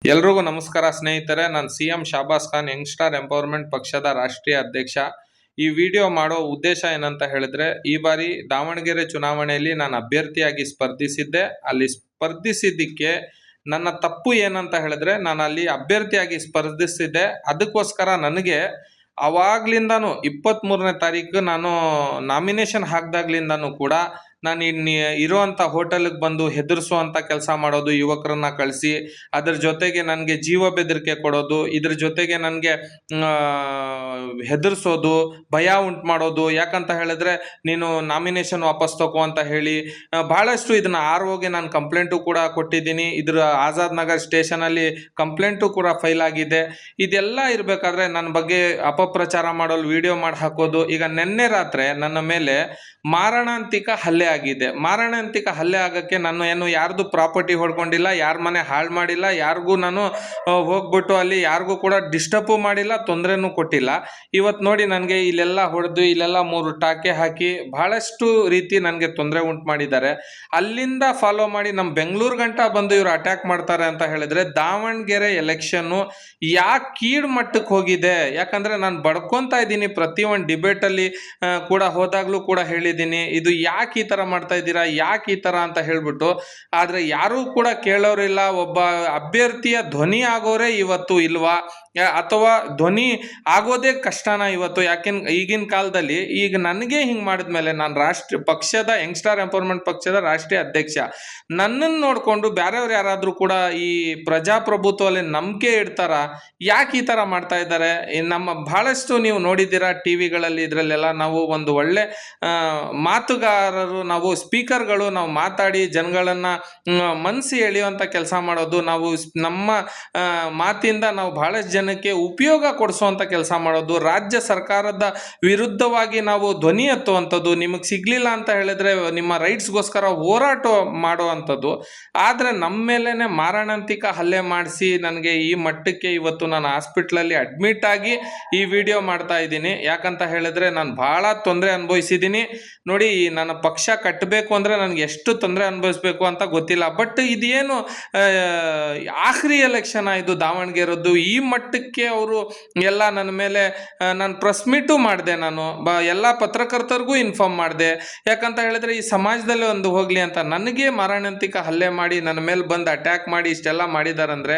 ಎಲ್ರಿಗೂ ನಮಸ್ಕಾರ ಸ್ನೇಹಿತರೆ. ನಾನು CM ಶಾಬಾಸ್ ಖಾನ್, ಯಂಗ್ಸ್ಟಾರ್ ಎಂಪವರ್ಮೆಂಟ್ ಪಕ್ಷದ ರಾಷ್ಟ್ರೀಯ ಅಧ್ಯಕ್ಷ. ಈ ವಿಡಿಯೋ ಮಾಡೋ ಉದ್ದೇಶ ಏನಂತ ಹೇಳಿದ್ರೆ, ಈ ಬಾರಿ ದಾವಣಗೆರೆ ಚುನಾವಣೆಯಲ್ಲಿ ನಾನು ಅಭ್ಯರ್ಥಿಯಾಗಿ ಸ್ಪರ್ಧಿಸಿದ್ದೆ. ಅಲ್ಲಿ ಸ್ಪರ್ಧಿಸಿದ್ದಕ್ಕೆ ನನ್ನ ತಪ್ಪು ಏನಂತ ಹೇಳಿದ್ರೆ, ನಾನು ಅಲ್ಲಿ ಅಭ್ಯರ್ಥಿಯಾಗಿ ಸ್ಪರ್ಧಿಸಿದ್ದೆ. ಅದಕ್ಕೋಸ್ಕರ ನನಗೆ ಅವಾಗ್ಲಿಂದಾನು 23ನೇ ತಾರೀಕು ನಾನು ನಾಮಿನೇಷನ್ ಹಾಕ್ದಾಗ್ಲಿಂದಾನು ಕೂಡ ನಾನು ಇರುವಂಥ ಹೋಟೆಲ್ಗೆ ಬಂದು ಹೆದರಿಸುವಂಥ ಕೆಲಸ ಮಾಡೋದು, ಯುವಕರನ್ನ ಕಳಿಸಿ ಅದ್ರ ಜೊತೆಗೆ ನನಗೆ ಜೀವ ಬೆದರಿಕೆ ಕೊಡೋದು, ಇದ್ರ ಜೊತೆಗೆ ನನಗೆ ಹೆದರಿಸೋದು, ಭಯ ಉಂಟು ಮಾಡೋದು. ಯಾಕಂತ ಹೇಳಿದ್ರೆ, ನೀನು ನಾಮಿನೇಷನ್ ವಾಪಸ್ ತಗೋ ಅಂತ ಹೇಳಿ ಭಾಳಷ್ಟು ಇದನ್ನ ROಗೆ ನಾನು ಕಂಪ್ಲೇಂಟು ಕೂಡ ಕೊಟ್ಟಿದ್ದೀನಿ. ಇದ್ರ ಆಜಾದ್ ನಗರ್ ಸ್ಟೇಷನಲ್ಲಿ ಕಂಪ್ಲೇಂಟು ಕೂಡ ಫೈಲ್ ಆಗಿದೆ. ಇದೆಲ್ಲ ಇರಬೇಕಾದ್ರೆ ನನ್ನ ಬಗ್ಗೆ ಅಪಪ್ರಚಾರ ಮಾಡೋದು, ವಿಡಿಯೋ ಮಾಡಿ ಹಾಕೋದು. ಈಗ ನಿನ್ನೆ ರಾತ್ರಿ ನನ್ನ ಮೇಲೆ ಮಾರಣಾಂತಿಕ ಹಲ್ಲೆ ಆಗಿದೆ. ಮಾರಣಾಂತಿಕ ಹಲ್ಲೆ ಆಗಕ್ಕೆ ನಾನು ಏನು ಯಾರ್ದು ಪ್ರಾಪರ್ಟಿ ಹೊಡ್ಕೊಂಡಿಲ್ಲ, ಯಾರ ಮನೆ ಹಾಳು ಮಾಡಿಲ್ಲ, ಯಾರಿಗೂ ನಾನು ಹೋಗ್ಬಿಟ್ಟು ಅಲ್ಲಿ ಯಾರಿಗೂ ಕೂಡ ಡಿಸ್ಟರ್ಬು ಮಾಡಿಲ್ಲ, ತೊಂದರೆನೂ ಕೊಟ್ಟಿಲ್ಲ. ಇವತ್ತು ನೋಡಿ ನನಗೆ ಇಲ್ಲೆಲ್ಲ ಹೊಡೆದು, ಇಲ್ಲೆಲ್ಲ 3 ಟಾಕೆ ಹಾಕಿ ಬಹಳಷ್ಟು ರೀತಿ ನನಗೆ ತೊಂದರೆ ಉಂಟು ಮಾಡಿದ್ದಾರೆ. ಅಲ್ಲಿಂದ ಫಾಲೋ ಮಾಡಿ ನಮ್ಮ ಬೆಂಗಳೂರು ಗಂಟ ಬಂದು ಇವರು ಅಟ್ಯಾಕ್ ಮಾಡ್ತಾರೆ ಅಂತ ಹೇಳಿದ್ರೆ, ದಾವಣಗೆರೆ ಎಲೆಕ್ಷನ್ನು ಯಾಕೆ ಕೀಳು ಮಟ್ಟಕ್ಕೆ ಹೋಗಿದೆ? ಯಾಕಂದ್ರೆ ನಾನು ಬಡ್ಕೊಂತ ಇದ್ದೀನಿ. ಪ್ರತಿಯೊಂದು ಡಿಬೇಟಲ್ಲಿ ಕೂಡ ಹೋದಾಗ್ಲೂ ಕೂಡ ಹೇಳಿದ್ದೀನಿ, ಇದು ಯಾಕೆ ಈ ಥರ ಮಾಡ್ತಾ ಇದ್ದೀರಾ, ಯಾಕೆ ಈ ಥರ ಅಂತ ಹೇಳ್ಬಿಟ್ಟು. ಆದರೆ ಯಾರೂ ಕೂಡ ಕೇಳೋರಿಲ್ಲ. ಒಬ್ಬ ಅಭ್ಯರ್ಥಿಯ ಧ್ವನಿ ಆಗೋರೇ ಇವತ್ತು ಇಲ್ವಾ, ಅಥವಾ ಧ್ವನಿ ಆಗೋದೇ ಕಷ್ಟನ ಇವತ್ತು? ಈಗಿನ ಕಾಲದಲ್ಲಿ ಈಗ ನನಗೆ ಹಿಂಗೆ ಮಾಡಿದ್ಮೇಲೆ, ನಾನು ಪಕ್ಷದ ಯಂಗ್ಸ್ಟಾರ್ ಎಂಪವರ್ಮೆಂಟ್ ಪಕ್ಷದ ರಾಷ್ಟ್ರೀಯ ಅಧ್ಯಕ್ಷ, ನನ್ನನ್ನು ನೋಡಿಕೊಂಡು ಬೇರೆಯವ್ರು ಯಾರಾದರೂ ಕೂಡ ಈ ಪ್ರಜಾಪ್ರಭುತ್ವದಲ್ಲಿ ನಂಬಿಕೆ ಇಡ್ತಾರ? ಯಾಕೆ ಈ ಥರ ಮಾಡ್ತಾ ಇದ್ದಾರೆ? ನಮ್ಮ ಬಹಳಷ್ಟು ನೀವು ನೋಡಿದ್ದೀರಾ ಟಿವಿಗಳಲ್ಲಿ, ಇದರಲ್ಲೆಲ್ಲ ನಾವು ಒಂದು ಒಳ್ಳೆ ಮಾತುಗಾರರು, ನಾವು ಸ್ಪೀಕರ್ಗಳು, ನಾವು ಮಾತಾಡಿ ಜನಗಳನ್ನು ಮನಸ್ಸು ಎಳೆಯುವಂಥ ಕೆಲಸ ಮಾಡೋದು, ನಾವು ನಮ್ಮ ಮಾತಿಂದ ನಾವು ಬಹಳಷ್ಟು ಜನಕ್ಕೆ ಉಪಯೋಗ ಕೊಡಿಸುವಂಥ ಕೆಲಸ ಮಾಡೋದು, ರಾಜ್ಯ ಸರ್ಕಾರದ ವಿರುದ್ಧವಾಗಿ ನಾವು ಧ್ವನಿ ಎತ್ತುವಂಥದ್ದು, ನಿಮಗೆ ಸಿಗಲಿಲ್ಲ ಅಂತ ಹೇಳಿದ್ರೆ ನಿಮ್ಮ ರೈಟ್ಸ್ಗೋಸ್ಕರ ಹೋರಾಟ ಮಾಡುವಂಥದ್ದು. ಆದರೆ ನಮ್ಮ ಮೇಲೇ ಮಾರಣಾಂತಿಕ ಹಲ್ಲೆ ಮಾಡಿಸಿ ನನಗೆ ಈ ಮಟ್ಟಕ್ಕೆ ಇವತ್ತು ನಾನು ಹಾಸ್ಪಿಟ್ಲಲ್ಲಿ ಅಡ್ಮಿಟ್ ಆಗಿ ಈ ವಿಡಿಯೋ ಮಾಡ್ತಾ ಇದ್ದೀನಿ. ಯಾಕಂತ ಹೇಳಿದ್ರೆ, ನಾನು ಭಾಳ ತೊಂದರೆ ಅನುಭವಿಸಿದ್ದೀನಿ. ನೋಡಿ, ನನ್ನ ಪಕ್ಷ ಕಟ್ಟಬೇಕು ಅಂದರೆ ನನಗೆ ಎಷ್ಟು ತೊಂದರೆ ಅನುಭವಿಸ್ಬೇಕು ಅಂತ ಗೊತ್ತಿಲ್ಲ. ಬಟ್ ಇದೇನು ಆಖರಿ ಎಲೆಕ್ಷನ್ ಆಯಿತು ದಾವಣಗೆರೆದ್ದು, ಈ ಮಟ್ಟಕ್ಕೆ ಅವರು ಎಲ್ಲ ನನ್ನ ಮೇಲೆ, ನಾನು ಪ್ರೆಸ್ ಮೀಟು ಮಾಡಿದೆ, ನಾನು ಎಲ್ಲ ಪತ್ರಕರ್ತರಿಗೂ ಇನ್ಫಾರ್ಮ್ ಮಾಡಿದೆ. ಯಾಕಂತ ಹೇಳಿದ್ರೆ, ಈ ಸಮಾಜದಲ್ಲಿ ಒಂದು ಹೋಗಲಿ ಅಂತ. ನನಗೆ ಮಾರಣಾಂತಿಕ ಹಲ್ಲೆ ಮಾಡಿ ನನ್ನ ಮೇಲೆ ಬಂದು ಅಟ್ಯಾಕ್ ಮಾಡಿ ಇಷ್ಟೆಲ್ಲ ಮಾಡಿದಾರಂದರೆ